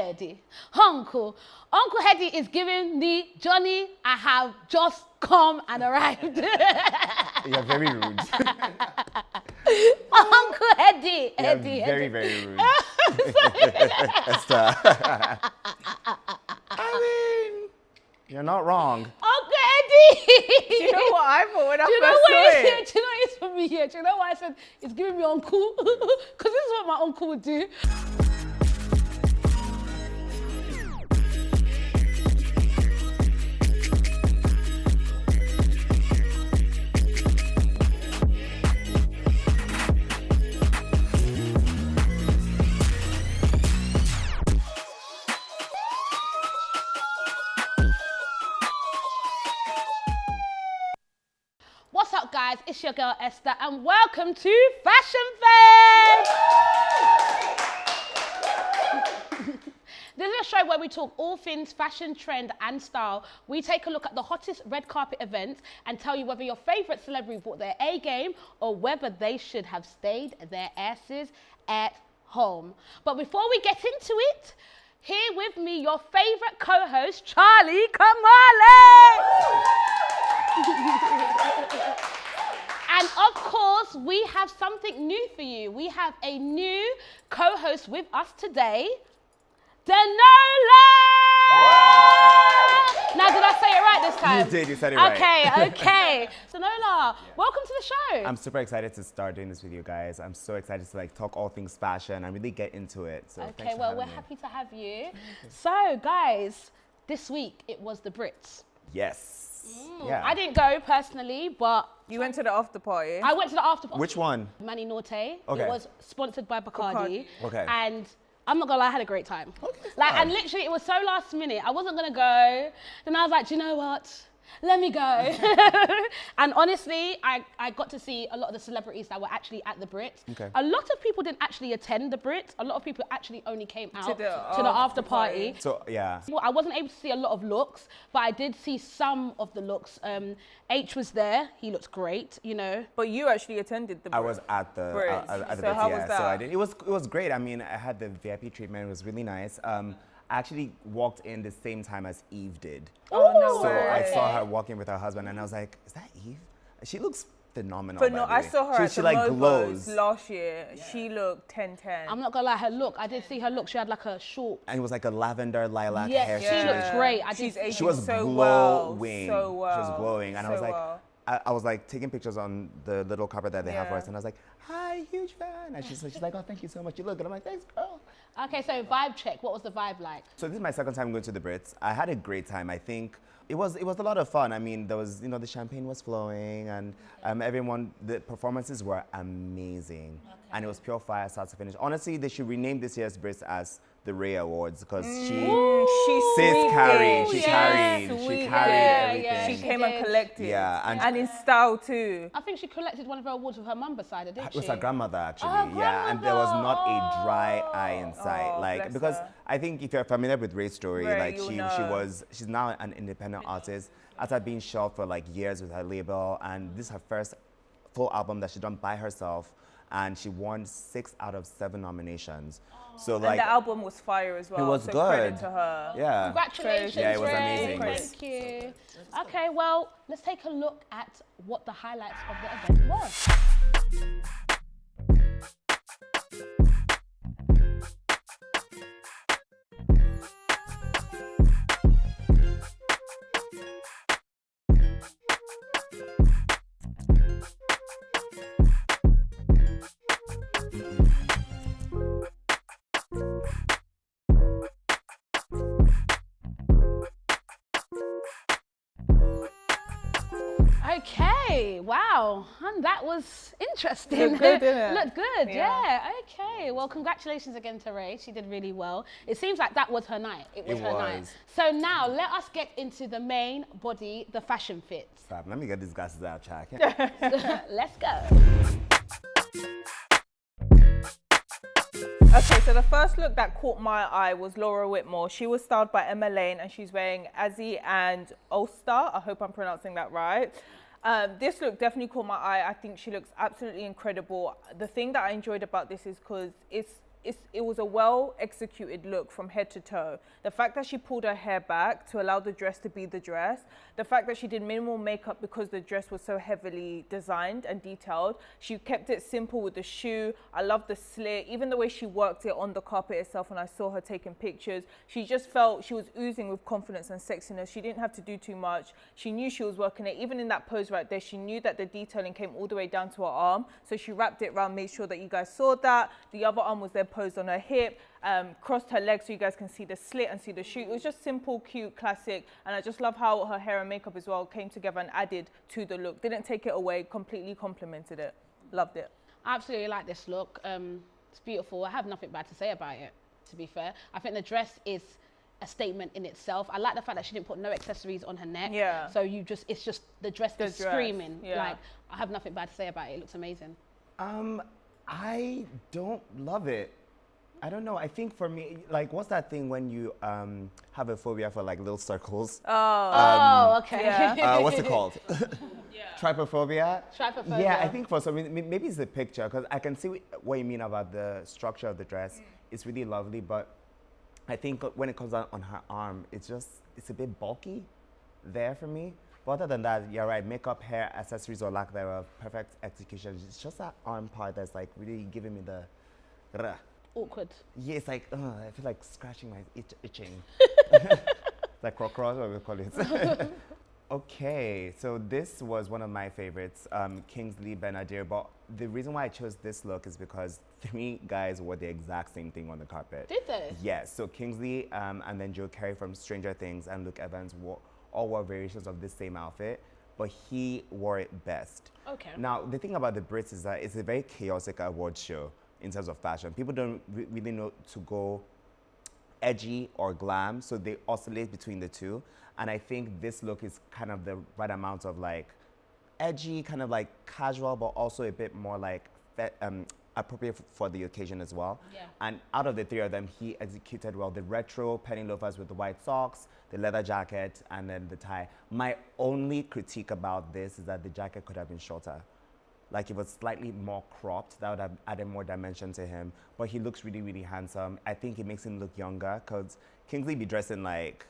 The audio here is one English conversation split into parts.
Heady. Uncle Heady is giving me, Johnny, I have just come and arrived. You're very rude. Uncle Heady. You're very, very rude. Esther. I mean, you're not wrong. Uncle Heady. Do you know what I thought when I Do you know first what saw it it? is? Do you know what it is for me here? Do you know why I said it's giving me uncle? Because this is what my uncle would do. What's up, guys? It's your girl Esther, and welcome to Fashion FEDS. This is a show where we talk all things fashion, trend, and style. We take a look at the hottest red carpet events and tell you whether your favorite celebrity brought their A game or whether they should have stayed their asses at home. But before we get into it, here with me, your favorite co-host, Charlie Kamale. And of course, we have something new for you. We have a new co-host with us today, Denola! Now, did I say it right this time? You did, you said it right. Okay. Denola, welcome to the show. I'm super excited to start doing this with you guys. I'm so excited to talk all things fashion and really get into it. So Okay, thanks for well, having we're me. happy to have you. So, guys, this week it was the Brits. Yes. Yeah. I didn't go personally, but You went to the after party. I went to the after party. Which one? Mani Norte. Okay. It was sponsored by Bacardi. Okay. And I'm not gonna lie, I had a great time. Okay, Like, fine. and literally, it was so last minute. I wasn't gonna go. Then I was like, do you know what? Let me go. And honestly, I got to see a lot of the celebrities that were actually at the Brits. Okay. A lot of people didn't actually attend the Brits. A lot of people actually only came out to the after after party. So, yeah. Well, I wasn't able to see a lot of looks, but I did see some of the looks. H was there. He looked great, you know. But you actually attended the I was at the Brits. at the So Brits, how yeah. was that? So I did. It was great. I mean, I had the VIP treatment. It was really nice. I actually walked in the same time as Eve did. Oh, no So way. I saw her walking with her husband, and I was like, "Is that Eve?" She looks phenomenal. But by no, the I way. saw her at She the like glows, Mobos last year. She looked 10-10. I'm not gonna lie, her look. I did see her look. She had like a short. and it was like a lavender lilac Yeah, hair. she looked great. I did She's see aging She was so glowing. well. So well. She was glowing, and I was So like, well. I was like taking pictures on the little carpet that they have for Yeah. us, and I was like, "Hi, huge fan!" And she's like, "Oh, thank you so much. You look good." I'm like, "Thanks, girl." Okay, so vibe check. What was the vibe like? So this is my second time going to the Brits. I had a great time. I think it was a lot of fun. I mean, there was, the champagne was flowing, and the performances were amazing, and it was pure fire, start to finish. Honestly, they should rename this year's Brits as the BRIT Awards because She carried, sweeped she it. carried Sweeped everything. Yeah, She she came and did. collected. Yeah, and in style too. I think she collected one of her awards with her mum beside her, didn't It she? was her grandmother actually, Oh, yeah, and there was not a dry grandmother. eye in sight, bless because her. I think if you're familiar with Ray's story, Ray, like you she's now an independent artist after being shelved for like years with her label, and this is her first full album that she done by herself, and she won 6 out of 7 nominations. So And like the album was fire as well. it was so good. Credit to her. Yeah. Congratulations, Yeah, it was Ray. amazing. Thank you. Okay, well, let's take a look at what the highlights of the event were. Okay, wow, and that was interesting. Looked good, didn't it? Looked good, Yeah. yeah. Okay, well, congratulations again to Ray. She did really well. It seems like that was her night. It was her night. was. So now let us get into the main body, the fashion fits. Stop. Let me get these glasses out, Chuck. Let's go. Okay, so the first look that caught my eye was Laura Whitmore. She was styled by Emma Lane and she's wearing Azzy and Ulster. I hope I'm pronouncing that right. This look definitely caught my eye. I think she looks absolutely incredible. The thing that I enjoyed about this is because it's it was a well executed look from head to toe. The fact that she pulled her hair back to allow the dress to be the dress, the fact that she did minimal makeup because the dress was so heavily designed and detailed. She kept it simple with the shoe. I love the slit, even the way she worked it on the carpet itself. When I saw her taking pictures, she just felt she was oozing with confidence and sexiness. She didn't have to do too much. She knew she was working it. Even in that pose right there, she knew that the detailing came all the way down to her arm. So she wrapped it around, made sure that you guys saw that. The other arm was there posed on her hip, crossed her legs so you guys can see the slit and see the shoe. It was just simple, cute, classic. And I just love how her hair and makeup as well came together and added to the look. Didn't take it away, completely complimented it. Loved it. I absolutely like this look. It's beautiful. I have nothing bad to say about it, to be fair. I think the dress is a statement in itself. I like the fact that she didn't put no accessories on her neck. Yeah. So it's just the dress is screaming. Yeah. Like, I have nothing bad to say about it. It looks amazing. I don't love it. I don't know. I think for me, like, what's that thing when you have a phobia for like little circles? Okay. Yeah. What's it called? Trypophobia? Trypophobia. Yeah, I think for some reason, maybe it's the picture, because I can see what you mean about the structure of the dress. It's really lovely, but I think when it comes out on her arm, it's a bit bulky there for me. But other than that, you're right, makeup, hair, accessories or lack thereof, perfect execution. It's just that arm part that's like really giving me the Awkward. yeah, it's like, I feel like scratching my itching. Like cross, what we call it. Okay, so this was one of my favorites, Kingsley Benadir. But the reason why I chose this look is because 3 guys wore the exact same thing on the carpet. Did they? Yes, so Kingsley and then Joe Carey from Stranger Things and Luke Evans all wore variations of this same outfit, but he wore it best. Okay. Now, the thing about the Brits is that it's a very chaotic award show in terms of fashion. People don't really know to go edgy or glam, so they oscillate between the two. And I think this look is kind of the right amount of like edgy, kind of like casual, but also a bit more like appropriate for the occasion as well. Yeah. And out of the 3 of them, he executed well. The retro penny loafers with the white socks, the leather jacket, and then the tie. My only critique about this is that the jacket could have been shorter. Like, it was slightly more cropped. That would have added more dimension to him. But he looks really, really handsome. I think it makes him look younger, because Kingsley be dressing like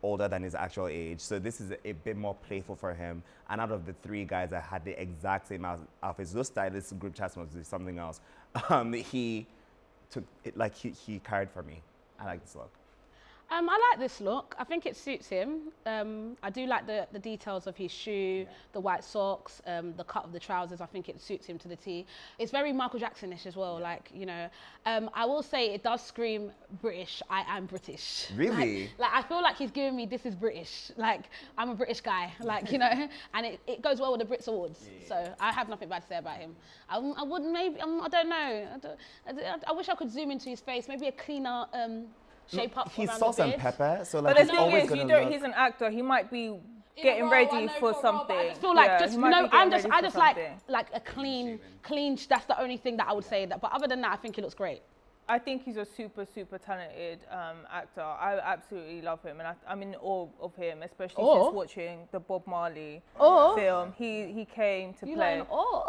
older than his actual age. So this is a bit more playful for him. And out of the 3 guys that had the exact same outfits, those stylists group chats must do something else. He took it, like he carried for me. I like this look. I like this look. I think it suits him. I do like the details of his shoe, the white socks, the cut of the trousers. I think it suits him to the T. It's very Michael Jackson-ish as well. Like, you know, I will say it does scream British. I am British. Really? Like I feel like he's giving me, this is British. Like, I'm a British guy. Like, you know, and it goes well with the BRIT Awards. Yeah. So I have nothing bad to say about him. I would maybe, I don't know. I wish I could zoom into his face. Maybe a cleaner shape up. He's around salt the and beard. pepper, so But like the he's thing always is, gonna look. he's an actor. He might be In getting a role, I ready know for a role, something. but I just feel like Yeah, just he might be getting ready I for just something. like a clean. That's the only thing that I would say. That, but other than that, I think he looks great. I think he's a super, super talented actor. I absolutely love him, and I'm in awe of him, especially since watching the Bob Marley film. He came to play.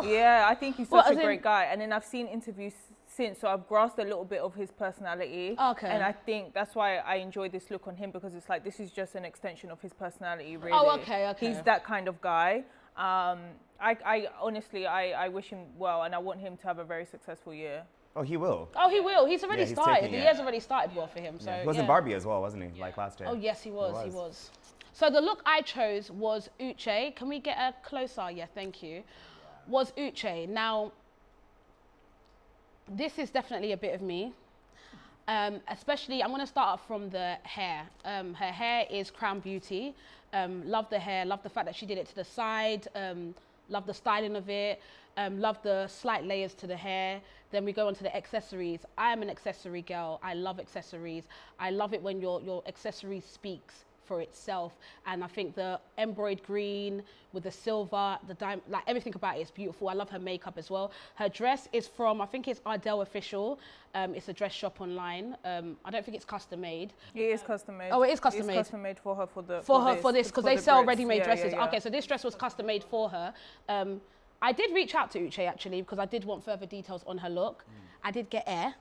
Yeah, I think he's such a great guy. And then I've seen interviews since, so I've grasped a little bit of his personality. Okay. And I think that's why I enjoy this look on him, because it's like, this is just an extension of his personality, really. Oh, okay. He's that kind of guy. I honestly, I wish him well, and I want him to have a very successful year. Oh, he will. Oh, he will. He's already started. He it. has already started well for him. So He was in Barbie as well, wasn't he? Like last year. Oh, yes, he was. So the look I chose was Uche. Can we get a closer? Yeah, thank you. Was Uche. Now, this is definitely a bit of me. Especially, I'm going to start off from the hair. Her hair is Crown Beauty. Love the hair. Love the fact that she did it to the side. Love the styling of it. Love the slight layers to the hair. Then we go on to the accessories. I am an accessory girl. I love accessories. I love it when your accessory speaks for itself. And I think the embroidered green with the silver, the diamond, like everything about it is beautiful. I love her makeup as well. Her dress is from, I think it's Ardell Official. It's a dress shop online. I don't think it's custom made. It is custom made. Oh, it is custom made. It's custom made for her for this, because they sell ready-made dresses. Yeah. Okay, so this dress was custom made for her. I did reach out to Uche actually because I did want further details on her look. I did get air.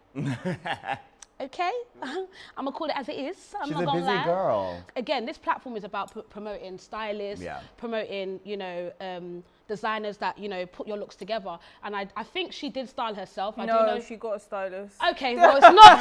Okay, I'm gonna call it as it is. I'm She's not a gonna busy lie. girl. Again, this platform is about promoting stylists, promoting, you know, designers that, you know, put your looks together. And I think she did style herself. I do know she got a stylist. Okay, well, it's not.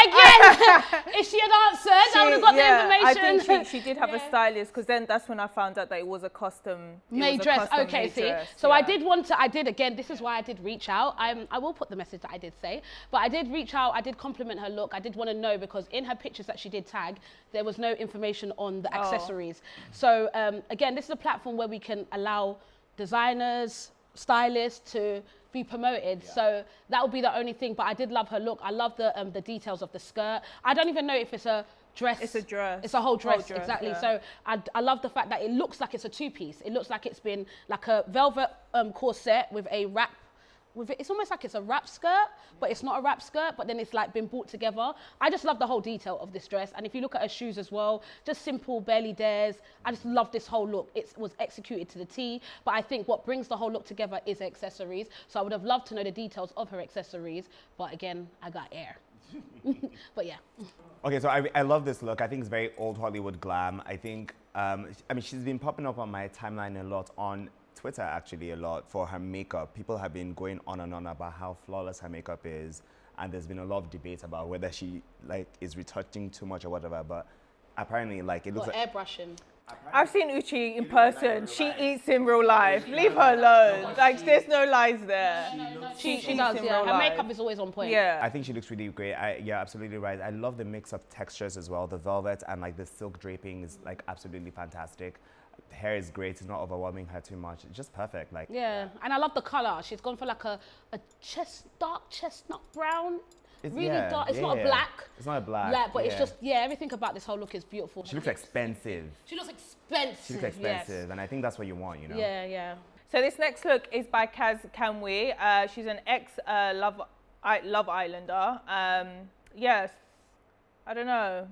again, if she had answered, I would have got the information. I think she did have a stylist because then that's when I found out that it was a custom made dress. Okay, see. Dress, so I did want to, again, this is why I did reach out. I will put the message that I did say, but I did reach out, I did compliment her look. I did want to know because in her pictures that she did tag, there was no information on the accessories. So again, this is a platform where we can allow designers, stylists to be promoted. So that would be the only thing, but I did love her look. I love the details of the skirt. I don't even know if it's a dress. It's a dress. It's a whole dress, exactly. Yeah. So I love the fact that it looks like it's a two-piece. It looks like it's been like a velvet corset with a wrap. It's almost like it's a wrap skirt, but it's not a wrap skirt, but then it's like been brought together. I just love the whole detail of this dress. And if you look at her shoes as well, just simple, barely dares. I just love this whole look. It was executed to the T, but I think what brings the whole look together is accessories. So I would have loved to know the details of her accessories, but again, I got air. But yeah. Okay, so I love this look. I think it's very old Hollywood glam. I think, I mean, she's been popping up on my timeline a lot on Twitter actually a lot for her makeup. People have been going on and on about how flawless her makeup is, and there's been a lot of debate about whether she like is retouching too much or whatever, but apparently like it looks like airbrushing. I've seen Uche in person. She eats in real life. Leave her alone. Like there's no lies there. She does, yeah. Her makeup is always on point. Yeah. I think she looks really great. Yeah, absolutely right. I love the mix of textures as well. The velvet and like the silk draping is like absolutely fantastic. The hair is great. It's not overwhelming her too much. It's just perfect. Like and I love the color. She's gone for like a dark chestnut brown. It's really dark. It's not a black. It's not a black. But it's just everything about this whole look is beautiful. She looks expensive. She looks expensive. She looks expensive, and I think that's what you want, you know. Yeah. So this next look is by Canwe. She's an ex Love Islander. Yes, I don't know.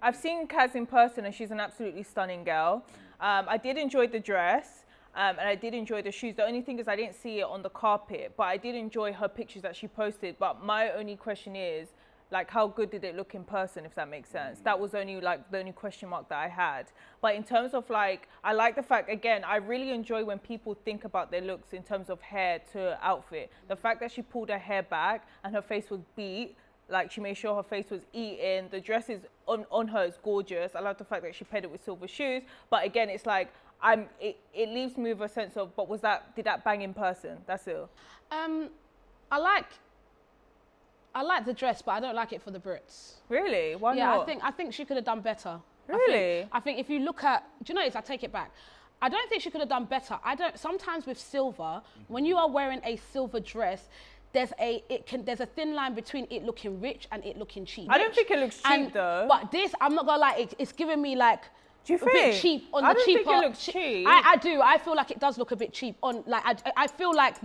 I've seen Kaz in person, and she's an absolutely stunning girl. I did enjoy the dress, and I did enjoy the shoes. The only thing is I didn't see it on the carpet, but I did enjoy her pictures that she posted. But my only question is, like, how good did it look in person, if that makes sense? That was only like the only question mark that I had. But in terms of like, I like the fact, again, I really enjoy when people think about their looks in terms of hair to outfit. The fact that she pulled her hair back and her face was beat, like she made sure her face was eaten. The dress is on her is gorgeous. I love the fact that she paired it with silver shoes. But again, it's like, it leaves me with a sense of, but did that bang in person? That's it. I like the dress, but I don't like it for the Brits. Really? Why not? Yeah, I think she could have done better. Really? I think if you look at, do you know what it is? I take it back. I don't think she could have done better. Sometimes with silver, when you are wearing a silver dress, there's a thin line between it looking rich and it looking cheap. I don't think it looks cheap though. But this, I'm not gonna lie, it's giving me like, do you a bit cheap on the cheaper. I don't think it looks cheap. I do. I feel like it does look a bit cheap on, like, I feel like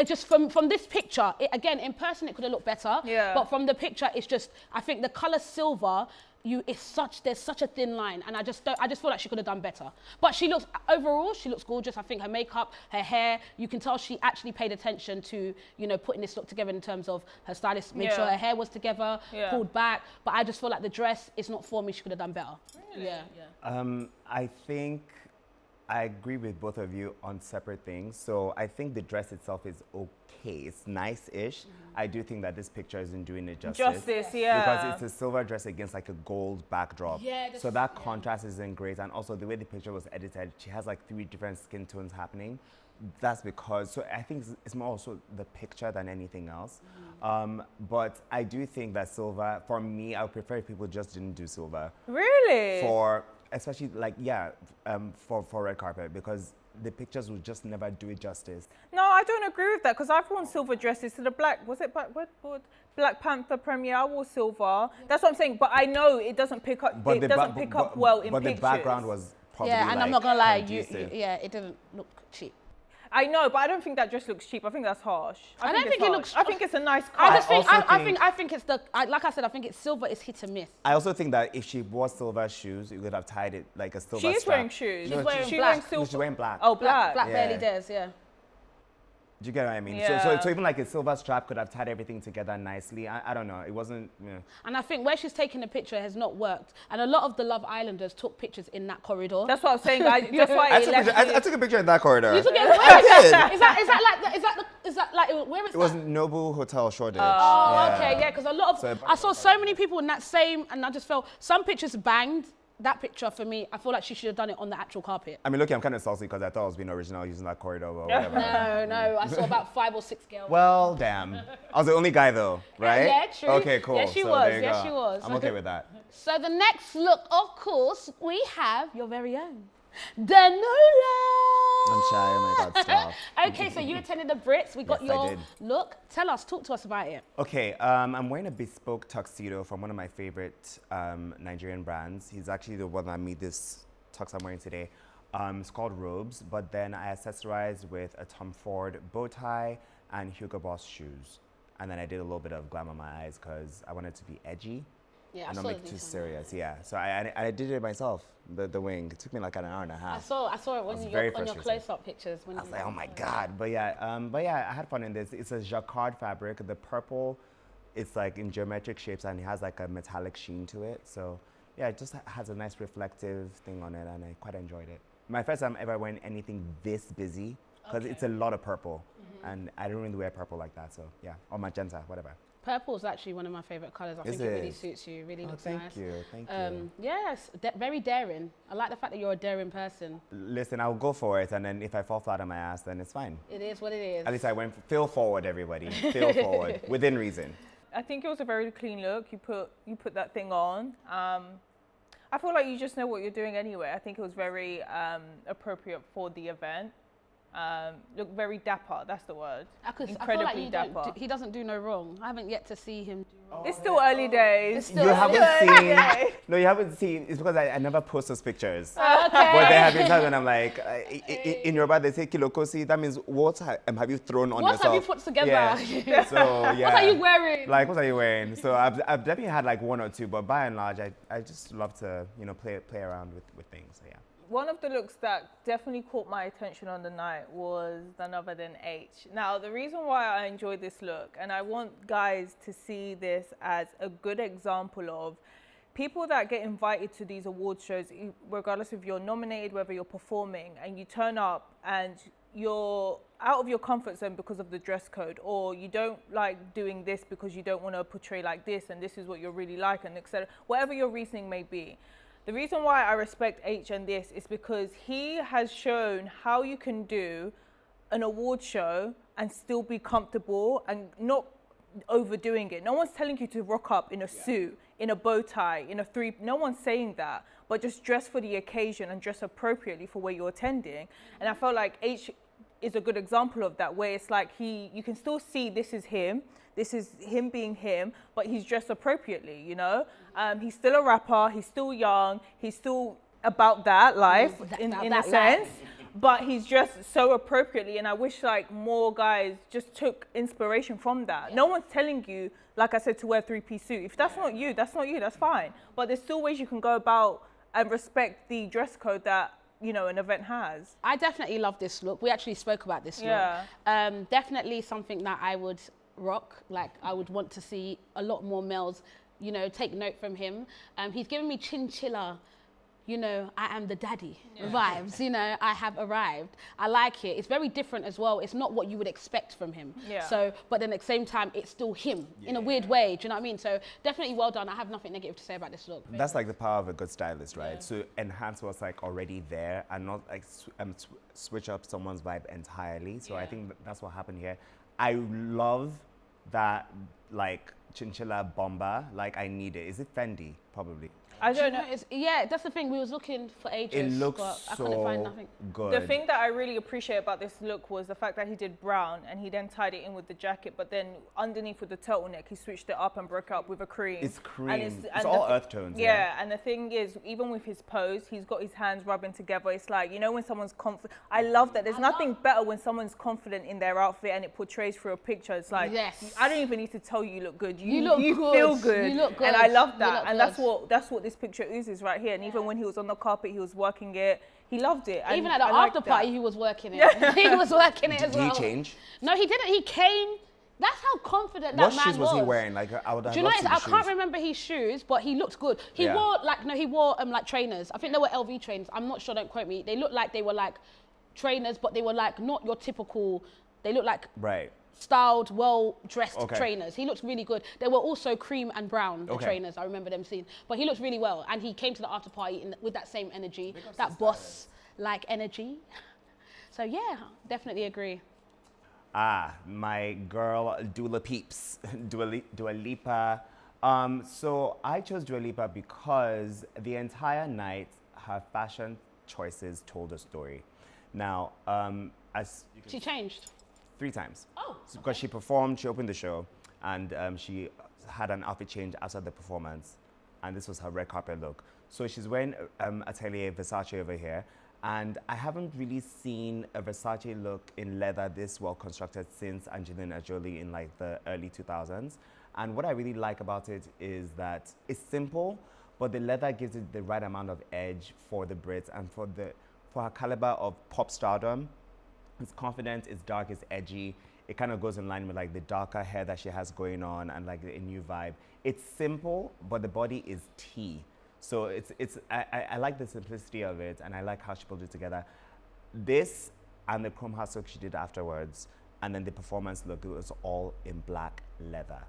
just from this picture, again, in person it could have looked better. Yeah. But from the picture, it's just, I think the color silver, there's such a thin line, and I just feel like she could have done better. But overall she looks gorgeous. I think her makeup, her hair, you can tell she actually paid attention to, you know, putting this look together in terms of her stylist made sure her hair was together, pulled back. But I just feel like the dress is not for me. She could have done better. Really? Yeah. I think I agree with both of you on separate things. So I think the dress itself is okay. It's nice-ish. I do think that this picture isn't doing it justice. Because it's a silver dress against like a gold backdrop. So that contrast isn't great. And also the way the picture was edited, she has like 3 different skin tones happening. That's because, so I think it's more also the picture than anything else. But I do think that silver, for me, I would prefer if people just didn't do silver. Really? Especially like, for red carpet, because the pictures would just never do it justice. No, I don't agree with that, because I've worn silver dresses to the Black Panther premiere. I wore silver. That's what I'm saying. But I know it doesn't pick up. It doesn't pick up well in pictures. But the background was probably and I'm not gonna lie, conducive. it didn't look cheap. I know, but I don't think that dress looks cheap. I think that's harsh. I don't think it looks. I think it's a nice cut. I just think. also I think it's the. Like I said, I think it's silver is hit and miss. I also think that if she wore silver shoes, you could have tied it like a silver She is strap. wearing shoes. She's wearing She's black. wearing No, silver. she's wearing black. Oh, black. Black Yeah. barely dares. Yeah. Do you get what I mean? Yeah. So even like a silver strap could have tied everything together nicely. I don't know. It wasn't. You know. And I think where she's taking the picture has not worked. And a lot of the Love Islanders took pictures in that corridor. That's what I'm saying. That's why I took a picture in that corridor. You took it. I did. Is that like where is It was that? Noble Hotel Shoreditch. Oh, Yeah. okay, yeah, because a lot of So- I saw so many people in that same, and I just felt some pictures banged. That picture for me, I feel like she should have done it on the actual carpet. I mean, look, I'm kind of salty because I thought I was being original using that corridor or whatever. No, I saw about 5 or 6 girls. Well, damn. I was the only guy though, right? Yeah, true. Okay, cool. Yes, she So was. there you Yes, go. she was. I'm okay with that. So the next look, of course, we have your very own, Denola. I'm shy. Oh my God, stop. Okay, so you attended the Brits. We got Yes, I your did. look. Talk to us about it. Okay, I'm wearing a bespoke tuxedo from one of my favorite Nigerian brands. He's actually the one that made this tux I'm wearing today. It's called Robes, but then I accessorized with a Tom Ford bow tie and Hugo Boss shoes. And then I did a little bit of glam on my eyes because I wanted to be edgy Yeah, and I not saw make it the too detail. serious. Yeah, so I did it myself, the wing. It took me like an hour and a I half. saw it was when very on your frustrated. close-up pictures. When I was like, oh my God. But yeah, I had fun in this. It's a jacquard fabric. The purple, it's like in geometric shapes and it has like a metallic sheen to it. So yeah, it just has a nice reflective thing on it and I quite enjoyed it. My first time ever wearing anything this busy because it's a lot of purple and I don't really wear purple like that. So yeah, or magenta, whatever. Purple is actually one of my favorite colors. I Is think it really it? suits you. Really looks Thank nice. you. Yes, very daring. I like the fact that you're a daring person. Listen, I'll go for it and then if I fall flat on my ass, then it's fine. It is what it is. At least I went, feel forward, everybody. Feel forward, within reason. I think it was a very clean look. You put that thing on. I feel like you just know what you're doing anyway. I think it was very appropriate for the event. Look very dapper. That's the word. I feel like Incredibly you dapper. he doesn't do no wrong. I haven't yet to see him do wrong. It's still early days. It's still You early haven't days. seen, no, you haven't seen, it's because I never post those pictures. Okay. But there have been times when I'm like, in Yoruba they say kilokosi, that means what have you thrown on What yourself? have you put together? Yeah. So yeah. What are you wearing? Like, what are you wearing? So I've definitely had like one or two, but by and large, I just love to, play around with things, so yeah. One of the looks that definitely caught my attention on the night was none other than H. Now, the reason why I enjoyed this look, and I want guys to see this as a good example of people that get invited to these award shows, regardless if you're nominated, whether you're performing, and you turn up and you're out of your comfort zone because of the dress code, or you don't like doing this because you don't want to portray like this, and this is what you're really like, and etc. Whatever your reasoning may be. The reason why I respect H and this is because he has shown how you can do an award show and still be comfortable and not overdoing it. No one's telling you to rock up in a suit, in a bow tie, no one's saying that, but just dress for the occasion and dress appropriately for where you're attending. And I felt like H is a good example of that, where it's like you can still see this is him being him, but he's dressed appropriately, He's still a rapper, he's still young, he's still about that life in a sense, but he's dressed so appropriately, and I wish like more guys just took inspiration from that. No one's telling you, like I said, to wear a 3-piece suit. If that's not you, that's fine. But there's still ways you can go about and respect the dress code that an event has. I definitely love this look. We actually spoke about this Yeah. look. Definitely something that I would rock. Like, I would want to see a lot more males, take note from him. He's giving me chinchilla, I am the daddy vibes, I have arrived. I like it. It's very different as well. It's not what you would expect from him. Yeah. So, but then at the same time, it's still him in a weird way. Do you know what I mean? So definitely well done. I have nothing negative to say about this look. That's like the power of a good stylist, right? To enhance what's like already there and not like switch up someone's vibe entirely. So I think that's what happened here. I love that like chinchilla bomber. Like, I need it. Is it Fendi? Probably. I don't know. Yeah, that's the thing. We was looking for ages, It looks but I couldn't find so nothing. good. The thing that I really appreciate about this look was the fact that he did brown and he then tied it in with the jacket, but then underneath with the turtleneck, he switched it up and broke it up with a cream. It's cream. And It's all earth tones. Yeah, and the thing is, even with his pose, he's got his hands rubbing together. It's like, you know, when someone's confident. I love that. There's nothing better when someone's confident in their outfit and it portrays through a picture. It's like, yes. I don't even need to tell you look good. You look good. Feel good. You look good. And I love that. You look And good. that's what this picture oozes right here. And even when he was on the carpet, he was working it. He loved it. And Even at the I like after that. party, he was working it. He was working it as well. Did he change? No, he didn't. He came. That's how confident What that man shoes was he wearing? Like, I would have Do you know loved what? to I see the can't shoes. remember his shoes, but he looked good. He Yeah. wore like trainers. I think they were LV trainers. I'm not sure. Don't quote me. They looked like they were like trainers, but they were like not your typical. They looked like Right. styled, well-dressed Okay. trainers. He looked really good. They were also cream and brown, the Okay. trainers. I remember them seeing. But he looked really well, and he came to the after party with that same energy, that boss-like energy. So yeah, definitely agree. My girl Dua Peeps, Dua Lipa. So I chose Dua Lipa because the entire night her fashion choices told a story. Now, as you can She changed. 3 times. Oh, Because she performed, she opened the show, and she had an outfit change after the performance, and this was her red carpet look. So she's wearing Atelier Versace over here, and I haven't really seen a Versace look in leather this well constructed since Angelina Jolie in like the early 2000s. And what I really like about it is that it's simple, but the leather gives it the right amount of edge for the Brits and for her caliber of pop stardom. It's confident, it's dark, it's edgy. It kind of goes in line with like the darker hair that she has going on and like a new vibe. It's simple, but the body is tea. So I like the simplicity of it, and I like how she pulled it together. This and the chrome heart silk she did afterwards, and then the performance look, it was all in black leather.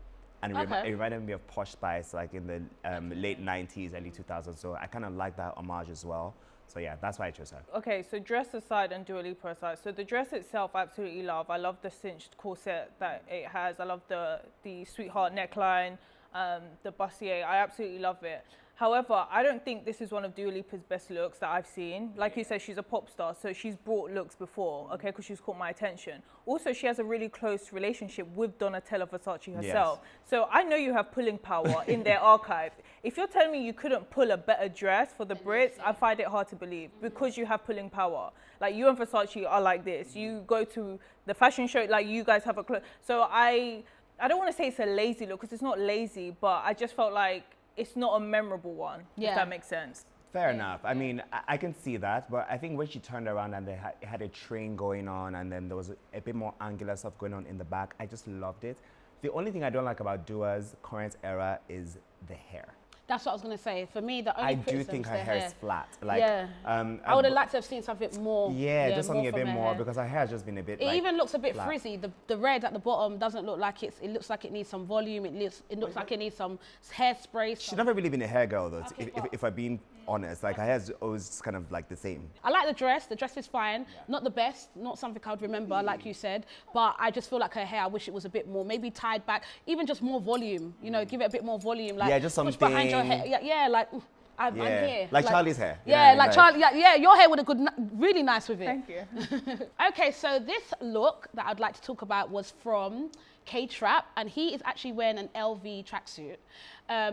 And it reminded me of Posh Spice, like in the late 90s, early 2000s. So I kind of like that homage as well. So yeah, that's why I chose her. Okay, so dress aside and Dua Lipa aside. So the dress itself, I absolutely love. I love the cinched corset that it has. I love the sweetheart neckline, the bustier. I absolutely love it. However, I don't think this is one of Dua Lipa's best looks that I've seen. Like you said, she's a pop star, so she's brought looks before, okay, because she's caught my attention. Also, she has a really close relationship with Donatella Versace herself. Yes. So I know you have pulling power in their archive. If you're telling me you couldn't pull a better dress for the Brits, I find it hard to believe, because you have pulling power. Like, you and Versace are like this. You go to the fashion show, like you guys have a clothes. So I don't want to say it's a lazy look, because it's not lazy, but I just felt like it's not a memorable one, if that makes sense. Fair enough. I mean, I can see that, but I think when she turned around and they had a train going on, and then there was a bit more angular stuff going on in the back, I just loved it. The only thing I don't like about Dua's current era is the hair. That's what I was going to say. For me, the only I do criticism think is her the hair is flat. Like, yeah. I would have liked to have seen something more. Yeah, just something a from bit her more, hair. because her hair has just been a bit It like, even looks a bit flat. frizzy. The red at the bottom doesn't look like it looks like it needs some volume. It looks like it needs some hairspray. She's never really been a hair girl, though, Okay, if I'm being honest. Like, her hair's always just kind of like the same. I like the dress. The dress is fine. Not the best. Not something I would remember, like you said. But I just feel like her hair, I wish it was a bit more, maybe tied back. Even just more volume. You know, give it a bit more volume. Like, Yeah, just push behind your something. hair. Yeah, like, I'm here. Like Charlie's hair. You Yeah, know what I like mean? Charlie. Yeah, your hair would have gone really nice with it. Thank you. Okay, so this look that I'd like to talk about was from K-Trap, and he is actually wearing an LV tracksuit.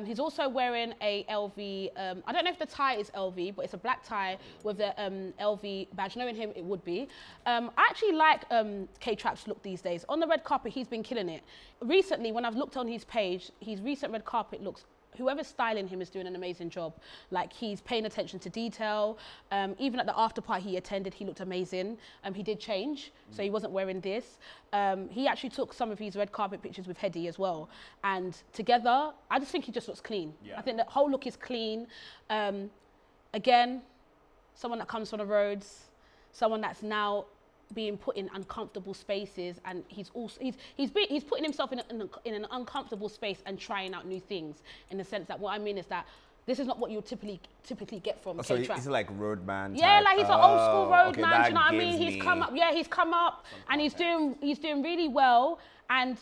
He's also wearing a LV, I don't know if the tie is LV, but it's a black tie with the LV badge. Knowing him, it would be. I actually like K-Trap's look these days. On the red carpet, he's been killing it. Recently, when I've looked on his page, his recent red carpet looks, whoever's styling him is doing an amazing job. Like, he's paying attention to detail. Even at the after party he attended, he looked amazing. He did change, so he wasn't wearing this. He actually took some of his red carpet pictures with Hedy as well. And together, I just think he just looks clean. Yeah. I think the whole look is clean. Again, someone that comes from the roads, someone that's now being put in uncomfortable spaces, and he's putting himself in an uncomfortable space and trying out new things, in the sense that what I mean is that this is not what you typically get from So K-Trap. is it like roadman? Yeah, type? like he's an old school road okay, man. that Do you know what I gives mean? He's come up, and he's doing really well. And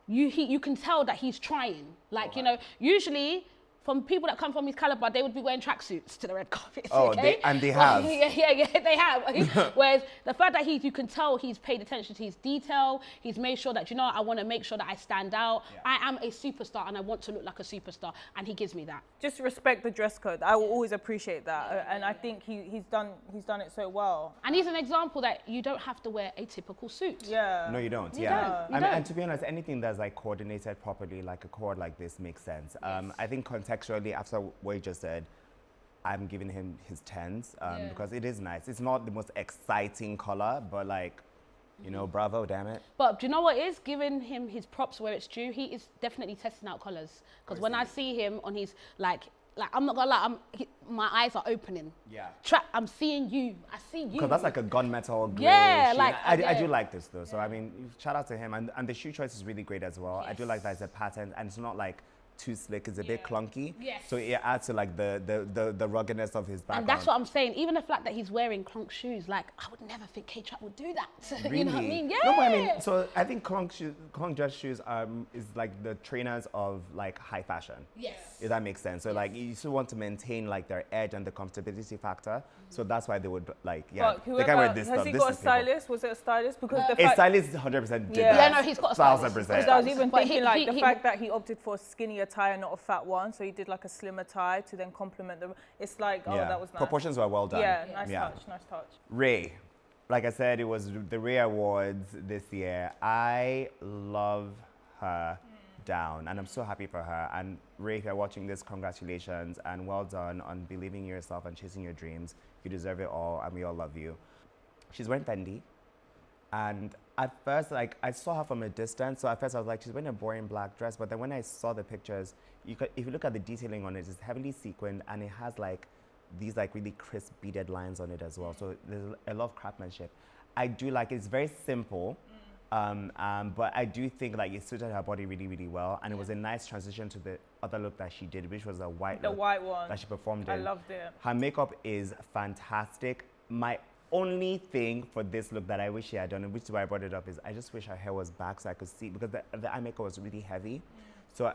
you can tell that he's trying. Like, you know, usually from people that come from his caliber, they would be wearing tracksuits to the red carpet. Oh, okay? they have. Yeah, they have. Whereas the fact that you can tell he's paid attention to his detail, he's made sure that, I want to make sure that I stand out. Yeah. I am a superstar and I want to look like a superstar, and he gives me that. Just respect the dress code. I will always appreciate that, and I think he's done it so well. And he's an example that you don't have to wear a typical suit. Yeah. No, you don't. You Yeah. don't. And to be honest, anything that's like coordinated properly, like a cord like this, makes sense. I think contextually, after what you just said, I'm giving him his 10s because it is nice. It's not the most exciting color, but like, bravo, damn it. But do you know what is giving him his props where it's due? He is definitely testing out colors. Because when I see him on his, like I'm not gonna lie, my eyes are opening. Yeah. I'm seeing you. I see you. Because that's like a gunmetal gray Yeah, sheen. like, I do like this though. So I mean, shout out to him. And the shoe choice is really great as well. Yes. I do like that it's a pattern and it's not like too slick. It's a bit clunky. Yes. So it adds to like the ruggedness of his background. And that's what I'm saying. Even the fact that he's wearing clunk shoes, like I would never think K-Trap would do that. Really? You know what I mean? Yeah. No, but I mean, so I think clunk dress shoes is like the trainers of like high fashion. Yes. If that makes sense. So like you still want to maintain like their edge and the comfortability factor. So that's why they would like, But they can wear this has stuff. he This got a is people. stylist? Was it a stylist? Because the A fact, stylist 100% did Yeah. that. Yeah, no, he's got a stylist. 1000%. because I was even But thinking he- the he- fact that he opted for a skinnier tie and not a fat one, so he did like a slimmer tie to then complement the. It's like, oh, that was nice. Proportions were well done. Yeah, nice touch. Ray, like I said, it was the Ray Awards this year. I love her down, and I'm so happy for her. And Ray, if you're watching this, congratulations and well done on believing in yourself and chasing your dreams. You deserve it all, and we all love you. She's wearing Fendi, and at first, like, I saw her from a distance, so at first I was like, she's wearing a boring black dress, but then when I saw the pictures, if you look at the detailing on it, it's heavily sequined, and it has like these like really crisp beaded lines on it as well. So there's a lot of craftsmanship. I do like it. It's very simple, but I do think like it suited her body really, really well, and it was a nice transition to the other look that she did, which was a white look white one that she performed in. I loved it. Her makeup is fantastic. My only thing for this look that I wish she had done, which is why I brought it up, is I just wish her hair was back so I could see, because the eye makeup was really heavy. So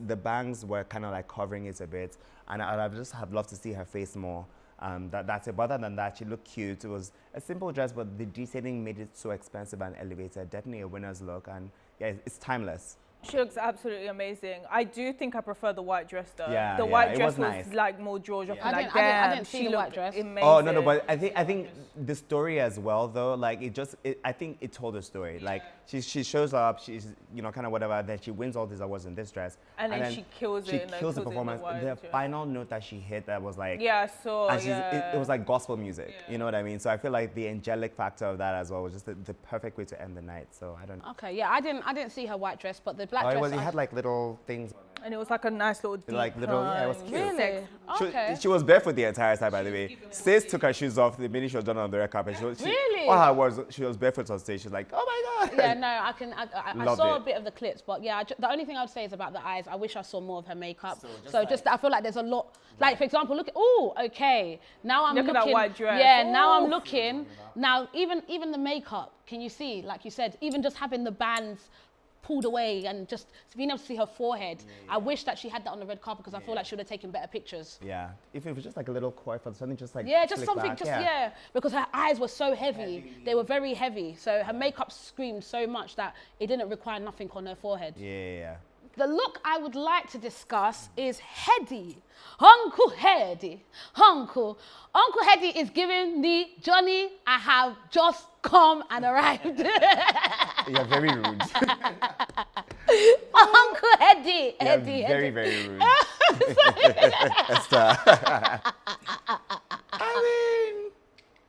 the bangs were kind of like covering it a bit, and I just have loved to see her face more. That's it. But other than that, she looked cute. It was a simple dress, but the detailing made it so expensive and elevated. Definitely a winner's look, and yeah, it's timeless. She looks absolutely amazing. I do think I prefer the white dress though. Yeah, the yeah, white it dress was was nice. like more George up. I Like, I didn't see she the white looked dress. Amazing. Oh no, but I think the story as well though, like I think it told a story. Like she shows up, she's kind of whatever, then she wins all these awards in this dress, and then she kills it. She kills the performance. The final note that she hit, that was like, yeah, I saw. and it was like gospel music. You know what I mean? So I feel like the angelic factor of that as well was just the perfect way to end the night. So I don't know. Okay, yeah, I didn't see her white dress, but the black dress. It had like little things. And it was like a nice little deep Like little, yeah, it was cute. Really? Okay. She was barefoot the entire time, by the way. Sis took her shoes off the minute she was done on the red carpet. Really? All her was, she was barefoot on stage. She's like, oh my God. Yeah, no, I Loved saw it. a bit of the clips, but yeah, the only thing I would say is about the eyes. I wish I saw more of her makeup. So I feel like there's a lot. Like, for example, look at, okay. Now I'm Look looking. at that white dress. Yeah, now I'm Ooh. looking. Now, even the makeup, can you see, like you said, even just having the bands pulled away and just being able to see her forehead. I wish that she had that on the red carpet, because I feel like she would have taken better pictures. Yeah, if it was just like a little coif or something, just like just flick something, back, because her eyes were so heavy. They were very heavy. So her makeup screamed so much that it didn't require nothing on her forehead. Yeah. The look I would like to discuss is Hedy. Uncle Hedy. Uncle Hedy is giving me, Johnny, I have just come and arrived. You're very rude. Uncle Hedy. You're very, very rude. Esther. I mean,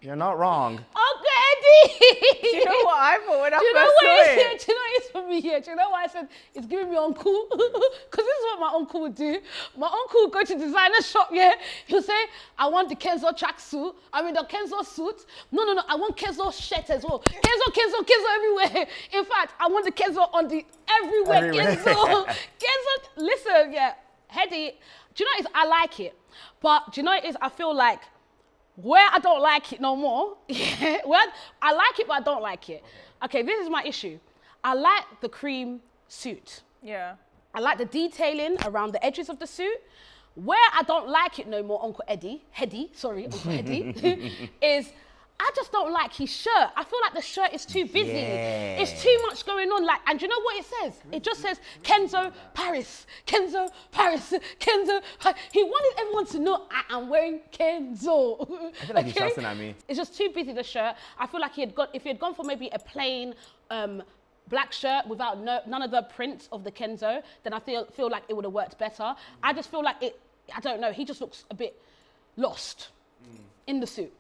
you're not wrong. Uncle Hedy. Do you know what I thought when I Do you know first what saw it it? is? Do you know what it is for me here? Do you know why I said it's giving me uncle? Because this is what my uncle would do. My uncle would go to designer shop, He'll say, I want the Kenzo tracksuit. I mean, the Kenzo suit. No, I want Kenzo shirt as well. Kenzo everywhere. In fact, I want the Kenzo on the everywhere. Kenzo. Listen, Hedy, do you know what it is? I like it. But do you know what it is? I feel like, where I don't like it no more, well, I like it, but I don't like it. Okay, this is my issue. I like the cream suit. Yeah. I like the detailing around the edges of the suit, Where I don't like it no more, Uncle Eddie, Uncle Eddie, is I just don't like his shirt. I feel like the shirt is too busy. Yeah. It's too much going on. Like, and you know what it says? It just says Kenzo Paris, Kenzo Paris, Kenzo. He wanted everyone to know I am wearing Kenzo. I feel like he's shouting at me. It's just too busy, the shirt. I feel like if he had gone for maybe a plain black shirt without none of the prints of the Kenzo, then I feel like it would have worked better. I just feel like I don't know, he just looks a bit lost in the suit.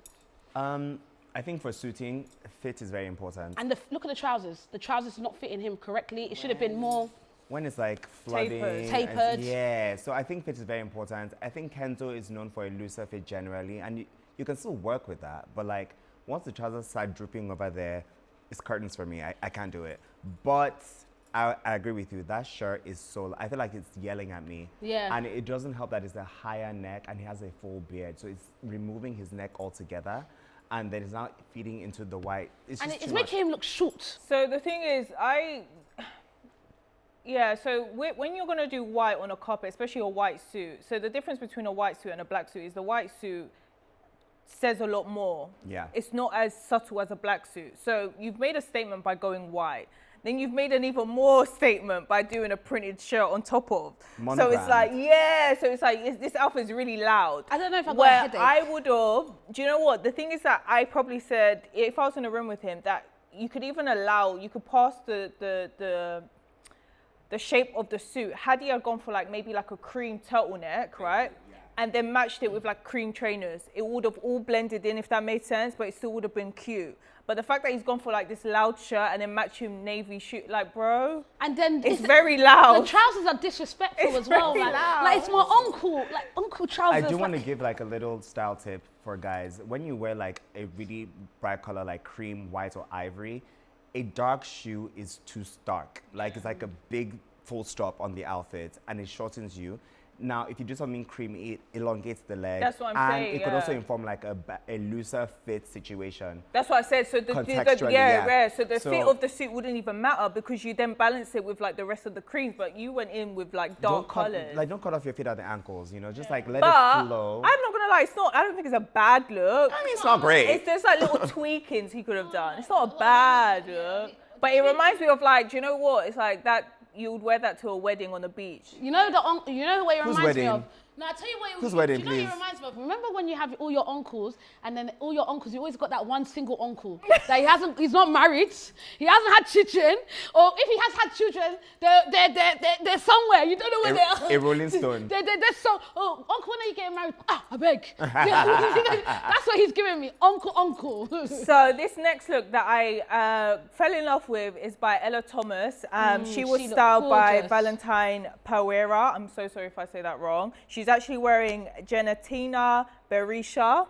I think for suiting, fit is very important. And look at the trousers. The trousers are not fitting him correctly. It should have been more... When it's like flooding. Tapered. Yeah, so I think fit is very important. I think Kenzo is known for a looser fit generally, and you can still work with that. But like, once the trousers start drooping over there, it's curtains for me. I can't do it. But I agree with you. That shirt is so... I feel like it's yelling at me. Yeah. And it doesn't help that it's a higher neck and he has a full beard. So it's removing his neck altogether. And then it's not feeding into the white. It's making him look short. So the thing is, so when you're gonna do white on a carpet, especially a white suit, so the difference between a white suit and a black suit is the white suit says a lot more. Yeah. It's not as subtle as a black suit. So you've made a statement by going white. Then you've made an even more statement by doing a printed shirt on top of. Monogram. So it's like, this outfit is really loud. I don't know if I've got a headache. I would have, do you know what? The thing is that I probably said, if I was in a room with him, that you could even you could pass the shape of the suit. Had he had gone for like maybe like a cream turtleneck, right? And then matched it with like cream trainers, it would have all blended in, if that made sense, but it still would have been cute. But the fact that he's gone for like this loud shirt and then match him navy shoe, like, bro. And then it's very loud. The trousers are disrespectful as well. Like it's my uncle trousers. I do want to give like a little style tip for guys. When you wear like a really bright color like cream, white or ivory, a dark shoe is too stark. Like it's like a big full stop on the outfit and it shortens you. Now, if you do something creamy, it elongates the leg. That's what I'm saying. And it could also inform like a looser fit situation. That's what I said. So so the fit of the suit wouldn't even matter because you then balance it with like the rest of the creams. But you went in with like dark colors. Like don't cut off your feet at the ankles. You know, just like let it flow. I'm not gonna lie. I don't think it's a bad look. I mean, it's not great. There's like little tweakings he could have done. It's not a bad look. But it reminds me of like, do you know what? It's like that. You would wear that to a wedding on the beach. You know what it reminds me of? No, I tell you what it Whose wedding, you know what it reminds me of? Remember when you have all your uncles and then all your uncles, you always got that one single uncle that he's not married, he hasn't had children, or if he has had children, they're somewhere, you don't know where they are. A Rolling Stone. They're so, uncle, when are you getting married? I beg. That's what he's giving me, uncle. So this next look that I fell in love with is by Ella Thomas. She was styled by Valentine Pereira. I'm so sorry if I say that wrong. She's actually wearing Genetina Berisha.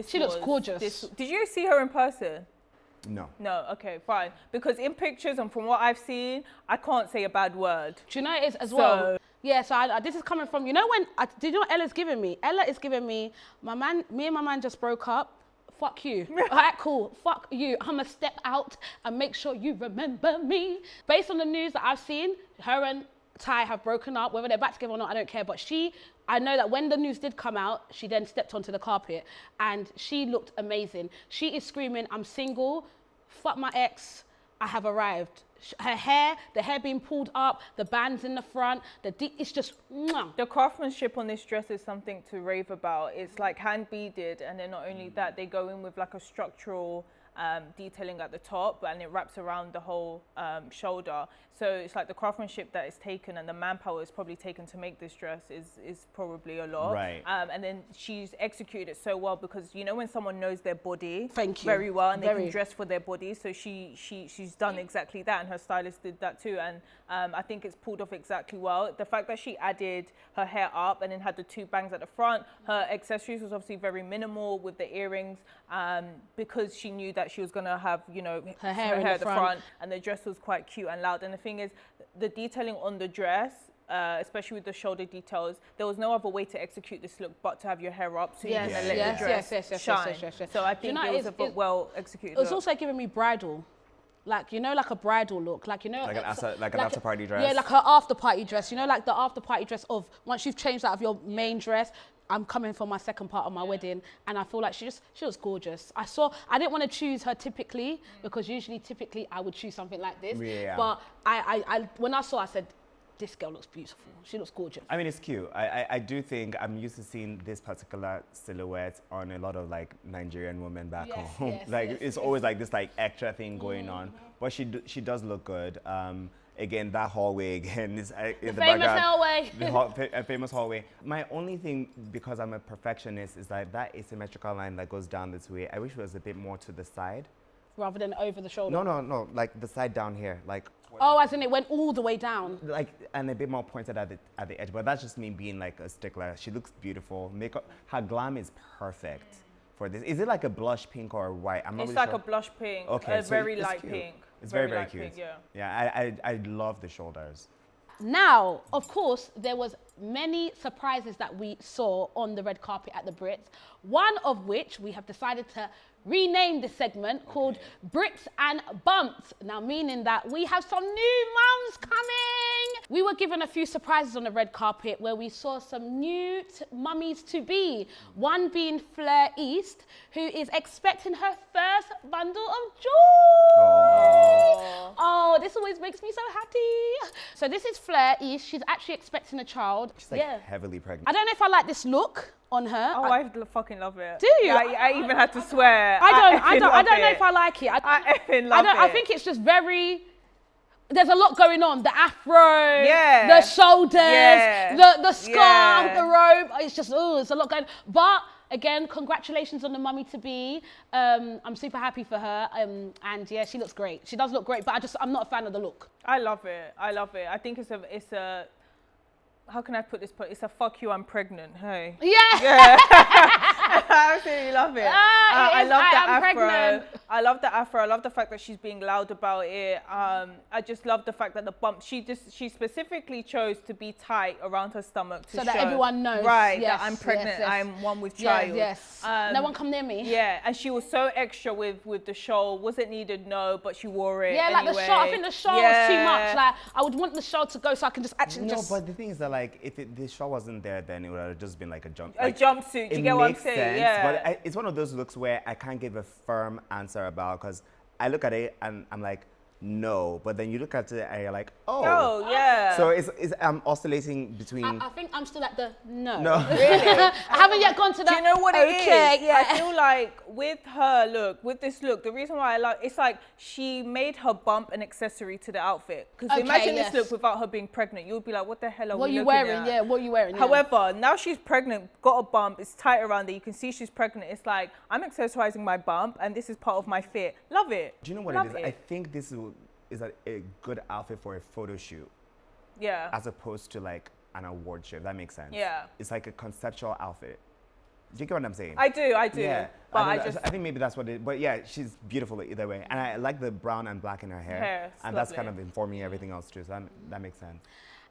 She looks gorgeous. Did you see her in person? No. No, okay, fine. Because in pictures and from what I've seen, I can't say a bad word. Do you know it is as well? Yeah, so this is coming from, do you know what Ella's giving me? Ella is giving me, me and my man just broke up. Fuck you. All right, cool. Fuck you. I'm going to step out and make sure you remember me. Based on the news that I've seen, her and Ty have broken up. Whether they're back together or not, I don't care. But I know that when the news did come out, she then stepped onto the carpet and she looked amazing. She is screaming, I'm single, fuck my ex, I have arrived. Her hair, the hair being pulled up, the bands in the front, it's just, mwah. The craftsmanship on this dress is something to rave about. It's like hand beaded, and then not only that, they go in with like a structural detailing at the top, and it wraps around the whole shoulder. So it's like the craftsmanship that is taken and the manpower is probably taken to make this dress is probably a lot. Right. And then she's executed it so well because you know when someone knows their body very well and they can dress for their body. So she's done exactly that, and her stylist did that too. And I think it's pulled off exactly well. The fact that she added her hair up and then had the two bangs at the front, her accessories was obviously very minimal with the earrings because she knew that she was going to have, you know, her hair at the front, and the dress was quite cute and loud. And the thing is, the detailing on the dress, especially with the shoulder details, there was no other way to execute this look but to have your hair up so you can let the dress shine. So I think it was a well executed It was look. also giving me bridal. like, you know, like a bridal look, like, you know, Like an after party dress? Yeah, like her after party dress, you know, like the after party dress of once you've changed out of your main dress, I'm coming for my second part of my wedding, and I feel like she was gorgeous. I didn't want to choose her typically, because typically I would choose something like this. Yeah. But I when I saw, I said, this girl looks beautiful. She looks gorgeous. I mean, it's cute. I do think I'm used to seeing this particular silhouette on a lot of like Nigerian women back home. It's always like this like extra thing going on. But she does look good. Again, that hallway again is in the famous background. hallway. A famous hallway. My only thing, because I'm a perfectionist, is like that asymmetrical line that goes down this way. I wish it was a bit more to the side. Rather than over the shoulder. No, like the side down here, like. Oh, as in it went all the way down. Like, and a bit more pointed at the edge, but that's just me being like a stickler. She looks beautiful. Makeup, her glam is perfect for this. Is it like a blush pink or white? I'm not It's really like sure. a blush pink, Okay, a so very it's light cute. pink. It's very light cute. pink, yeah. Yeah, I love the shoulders. Now, of course, there was many surprises that we saw on the red carpet at the Brits, one of which we have decided to rename this segment called Brits and Bumps. Now, meaning that we have some new mums coming. We were given a few surprises on the red carpet where we saw some new mummies to be. One being Fleur East, who is expecting her first bundle of joy. Aww. Oh, this always makes me so happy. So this is Fleur East. She's actually expecting a child. She's like heavily pregnant. I don't know if I like this look on her. Oh, I fucking love it. Do you? I even had to swear. I don't know if I like it. I effing love it. I think it's just very. There's a lot going on. The afro, Yeah. the shoulders, Yeah. the scarf, Yeah. the robe. It's just, it's a lot going on. But again, congratulations on the mummy to be. I'm super happy for her. And yeah, she looks great. She does look great, but I'm not a fan of the look. I love it. I love it. I think it's a how can I put this? It's a fuck you, I'm pregnant. Hey. Yeah. I absolutely love it. I love the I'm afro. pregnant. I love the afro. I love the fact that she's being loud about it. I just love the fact that the bump. She specifically chose to be tight around her stomach to So show that everyone knows. right Yes, that I'm pregnant. yes. I'm one with child. Yes. No one come near me. Yeah, and she was so extra with the shawl. Was it needed? No, but she wore it. Yeah, anyway. like the shawl. I think the shawl was too much. Like I would want the shawl to go so I can just actually No, but the thing is that like if the shawl wasn't there, then it would have just been like a jump. A jumpsuit. Do you get what I'm saying? Sense, Yeah. but it's one of those looks where I can't give a firm answer about, because I look at it and I'm like, no, but then you look at it and you're like, Oh yeah. So I'm oscillating between. I think I'm still at the no. No. Really? I haven't yet gone to that. Do you know what it is? Yeah. I feel like with her look, with this look, the reason why I like it's like she made her bump an accessory to the outfit. Because imagine this look without her being pregnant, you would be like, what the hell are What we you looking wearing? at? Yeah, what you wearing? Yeah. However, now she's pregnant, got a bump, it's tight around there. You can see she's pregnant. It's like I'm accessorizing my bump, and this is part of my fit. Love it. Do you know what Love it is? I think this is a good outfit for a photo shoot, Yeah. as opposed to like an award show. If that makes sense. Yeah. It's like a conceptual outfit. Do you get what I'm saying? I do. Yeah. But I think maybe that's what it. But yeah, she's beautiful either way, and I like the brown and black in her hair, It's and that's lovely. kind of informing everything else too. So that makes sense.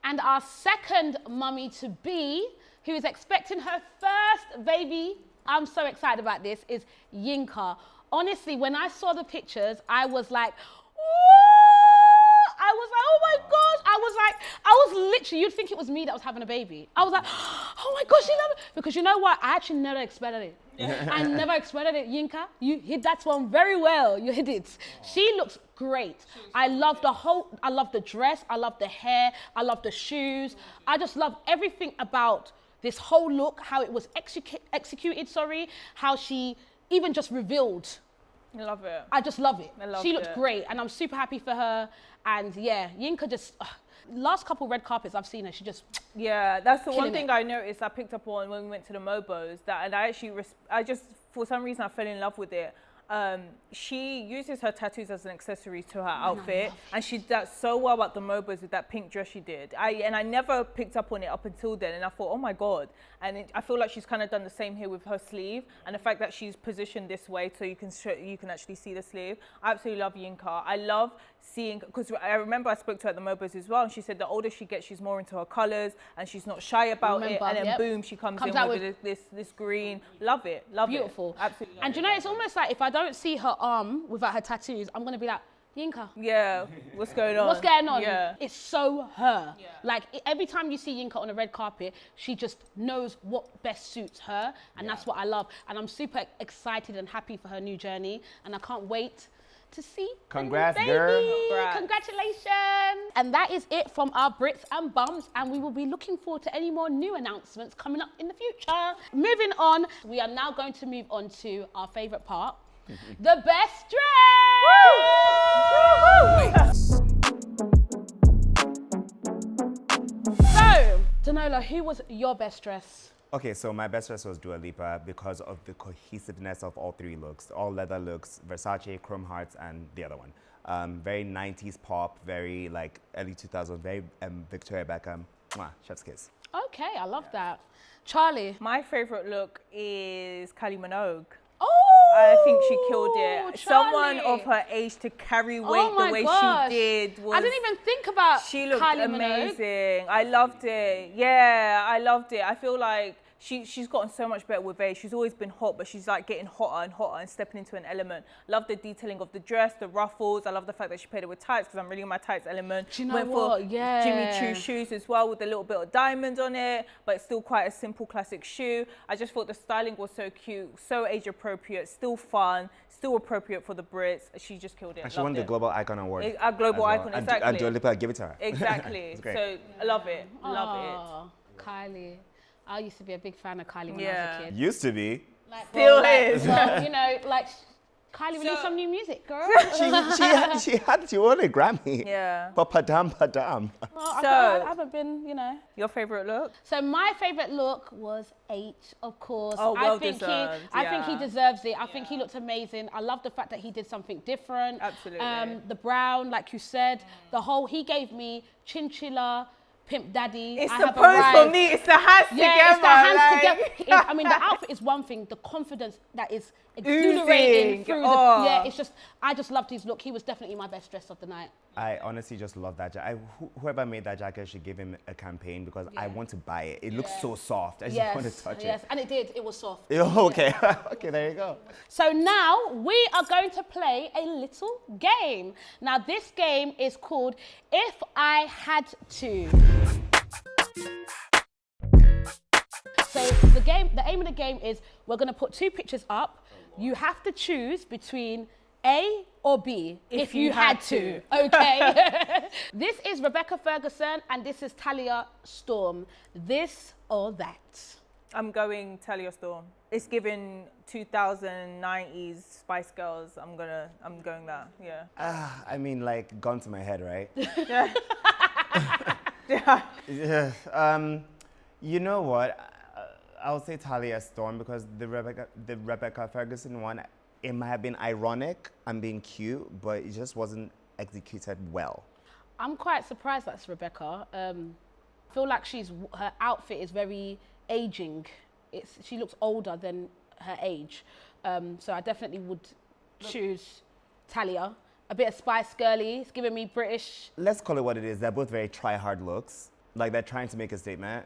And our second mummy to be, who is expecting her first baby, I'm so excited about this, is Yinka. Honestly, when I saw the pictures, I was like, I was like, oh my gosh. I was literally, you'd think it was me that was having a baby. I was like, oh my gosh, you love it. Because you know what? I actually never expected it. I never expected it. Yinka, you hit that one very well. You hit it. She looks great. I love the dress. I love the hair. I love the shoes. I just love everything about this whole look, how it was executed, how she even just revealed. I love it. I just love it. She looked it. great, and I'm super happy for her. And yeah, Yinka just, last couple red carpets I've seen her, she just. Yeah, that's the one Killing thing it. I noticed. I picked up on when we went to the Mobos and I just for some reason I fell in love with it. She uses her tattoos as an accessory to her outfit, and she does so well about the Mobos with that pink dress she did. I never picked up on it up until then, and I thought, oh my god. And I feel like she's kind of done the same here with her sleeve, and the fact that she's positioned this way so you can actually see the sleeve. I absolutely love Yinka. I love seeing, because I remember I spoke to her at the Mobos as well, and she said the older she gets, she's more into her colors and she's not shy about it. And then boom, she comes in out with this green. Love it. Love Beautiful. it. Absolutely. And you know, it's almost like if I don't see her arm without her tattoos, I'm gonna be like, Yinka. Yeah, what's going on? What's going on? Yeah. It's so her. Yeah. Like every time you see Yinka on a red carpet, she just knows what best suits her, and that's what I love. And I'm super excited and happy for her new journey, and I can't wait to see. Congrats, the new baby. girl. Congrats. Congratulations. And that is it from our Brits and Bums, and we will be looking forward to any more new announcements coming up in the future. Moving on, we are now going to move on to our favorite part, the best dress. So, Denola, who was your best dress? Okay, so my best dress was Dua Lipa because of the cohesiveness of all three looks, all leather looks, Versace, Chrome Hearts, and the other one. Very 90s pop, very like early 2000s, very Victoria Beckham. Mwah, chef's kiss. Okay, I love that. Charlie. My favorite look is Kylie Minogue. Oh, I think she killed it. Someone Charlie. of her age to carry weight my the way gosh. she did was. I didn't even think about She looked Kylie Minogue. amazing. I loved it. Yeah, I loved it. I feel like she's gotten so much better with age. She's always been hot, but she's like getting hotter and hotter and stepping into an element. Love the detailing of the dress, the ruffles. I love the fact that she paired it with tights because I'm really in my tights element. Do you know Went what? for Yeah. Jimmy Choo shoes as well with a little bit of diamond on it, but it's still quite a simple classic shoe. I just thought the styling was so cute, so age appropriate, still fun, still appropriate for the Brits. She just killed it. And she Loved won the it. Global Icon Award. A global as well. icon, And exactly. Dua Lipa, give it to her. Exactly. It's great. So I love it. Love Oh, Kylie. I used to be a big fan of Kylie when I Yeah. was a kid. Used to be. Like, Still like, is. well, you know, like Kylie released some new music, girl. She won a Grammy. it. Yeah. For Padam Padam. Well, So- I haven't been, you know. Your favorite look? So my favorite look was H, of course. Oh, well I think deserved, I think he yeah. deserves it. I think he looked amazing. I love the fact that he did something different. Absolutely. The brown, like you said, the whole, he gave me chinchilla, pimp daddy. It's I the have pose for arrived. me. It's the hands Yeah, together. it's the hands like- together. I mean, the outfit is one thing. The confidence that is exhilarating Oozing. through Oh. the. Yeah, it's just. I just loved his look. He was definitely my best dress of the night. I honestly just love that jacket. Whoever made that jacket should give him a campaign because I want to buy it. It looks so soft. I just want to touch yes, and it did. It was soft. it. Okay, okay, there you go. So now we are going to play a little game. Now this game is called If I Had To. So the aim of the game is we're going to put two pictures up. You have to choose between A or B if you had to. Okay. This is Rebecca Ferguson and this is Talia Storm. This or that. I'm going Talia Storm. It's given 2090s Spice Girls. I'm going that. Yeah. I mean, like, gun to my head, right? Yeah. Yeah. You know what? I'll say Talia Storm because the Rebecca Ferguson one, it might have been ironic and being cute, but it just wasn't executed well. I'm quite surprised that's Rebecca. I feel like her outfit is very aging. She looks older than her age. So I definitely would choose Talia. A bit of Spice Girly. It's giving me British. Let's call it what it is. They're both very try-hard looks. Like, they're trying to make a statement.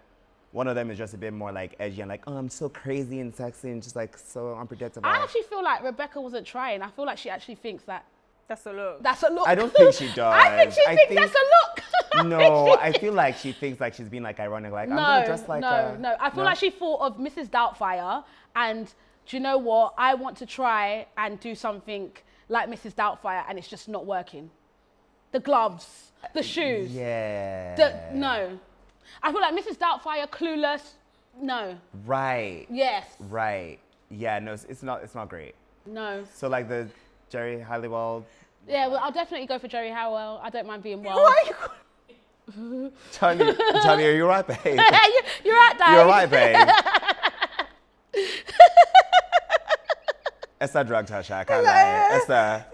One of them is just a bit more like edgy and like, oh, I'm so crazy and sexy and just like so unpredictable. I actually feel like Rebecca wasn't trying. I feel like she actually thinks that That's a look. that's a look. I don't think she does. I think she thinks that's a look. No, I feel like she thinks like she's being like ironic, like I'm gonna dress like no. I feel like she thought of Mrs. Doubtfire and do you know what? I want to try and do something like Mrs. Doubtfire and it's just not working. The gloves, the shoes. Yeah. No. I feel like Mrs. Doubtfire, Clueless, no. Right. Yes. Right. Yeah, no, it's not great. No. So like the Jerry Halliwell. Yeah, well, I'll definitely go for Jerry Howell. I don't mind being wild. Why Charlie, are you right, babe? You're right, Dad. You're right, babe. Esther drugged her, Sha, I can't lie. Esther,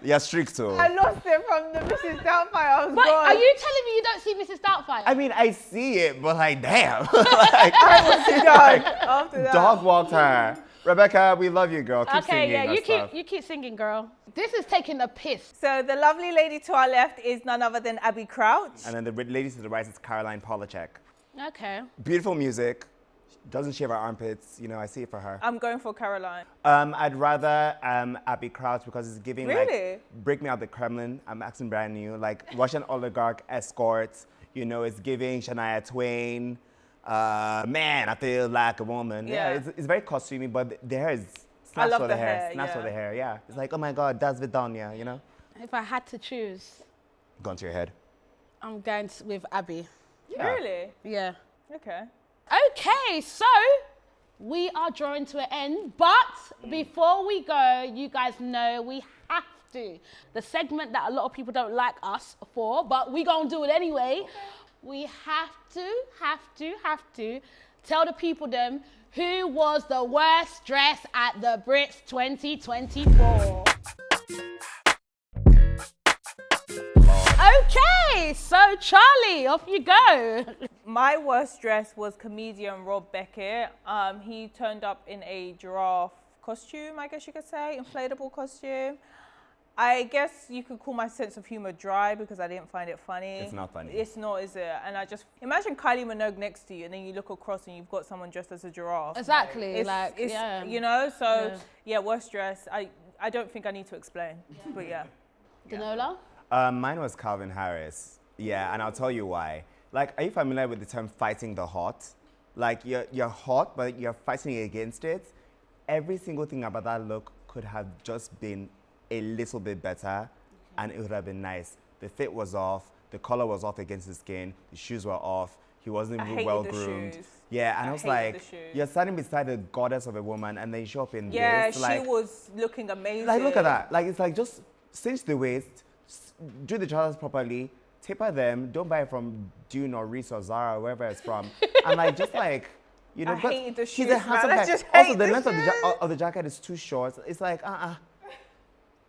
you're strict too. I lost it from the Mrs. Doubtfire. I was But gone. are you telling me you don't see Mrs. Doubtfire? I mean, I see it, but like, damn. like, done after that. dog walked her. Rebecca, we love you, girl. Keep singing. yeah, that you keep singing, girl. This is taking a piss. So the lovely lady to our left is none other than Abby Crouch. And then the lady to the right is Caroline Polachek. Okay. Beautiful music. Doesn't shave her armpits. You know, I see it for her. I'm going for Caroline. I'd rather Abby Crouch because it's giving Really? like break me out the Kremlin. I'm acting brand new, like Russian oligarch escort. You know, it's giving Shania Twain. Man, I feel like a woman. Yeah, it's very costumey, but the hair is snaps love for the the hair. hair, Snaps for the hair. Yeah, it's like, oh my God, that's Vidonia. You know. If I had to choose, Gone to your head. I'm going with Abby. Yeah. Really? Yeah. Okay. Okay, so we are drawing to an end, but before we go, you guys know we have to. The segment that a lot of people don't like us for, but we gonna do it anyway. Okay. We have to tell the people them who was the worst dress at the Brits 2024. Okay, so Charlie, off you go. My worst dress was comedian Rob Beckett. He turned up in a giraffe costume, I guess you could say, inflatable costume. I guess you could call my sense of humor dry because I didn't find it funny. It's not funny. It's not, is it? And I just imagine Kylie Minogue next to you, and then you look across and you've got someone dressed as a giraffe. Exactly, it's, you know. So yeah, worst dress. I don't think I need to explain, but yeah. Denola? Mine was Calvin Harris. Yeah, and I'll tell you why. Like, are you familiar with the term fighting the hot? Like, you're hot, but you're fighting against it. Every single thing about that look could have just been a little bit better, and it would have been nice. The fit was off, the color was off against his skin, the shoes were off, he wasn't even well groomed. Yeah, and I was like, you're standing beside a goddess of a woman, and then you show up in this. Yeah, like, she was looking amazing. Like, look at that. Like, it's like, just cinch the waist, do the trousers properly, taper them, don't buy it from Dune or Reese or Zara or wherever it's from. And like, just like, you know, I but hated the she's shoes, a handsome man. I guy. just Also, hate the the length shoes. of the jacket is too short. It's like,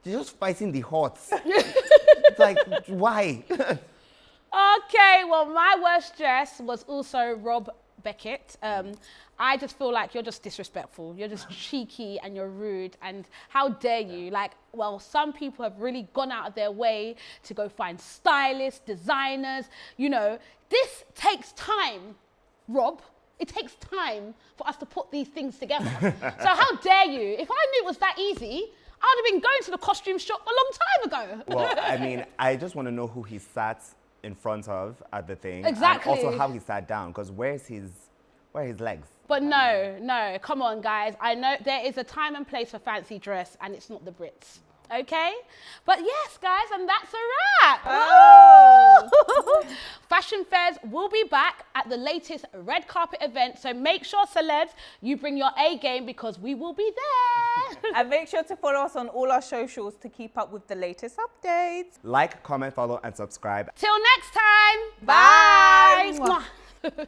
you're just fighting the hots. It's like, why? Okay, well, my worst dress was also Rob Beckett. I just feel like you're just disrespectful. You're just cheeky and you're rude. And how dare you? Like, well, some people have really gone out of their way to go find stylists, designers. You know, this takes time, Rob. It takes time for us to put these things together. So how dare you? If I knew it was that easy, I'd have been going to the costume shop a long time ago. Well, I mean, I just want to know who he sat in front of at the thing. Exactly. And also how he sat down, because where are his legs? But no, come on, guys. I know there is a time and place for fancy dress, and it's not the Brits. Okay? But yes, guys, and that's a wrap. Oh. Fashion Fairs will be back at the latest red carpet event, so make sure, celebs, you bring your A game because we will be there. And make sure to follow us on all our socials to keep up with the latest updates. Like, comment, follow, and subscribe. Till next time. Bye. Bye.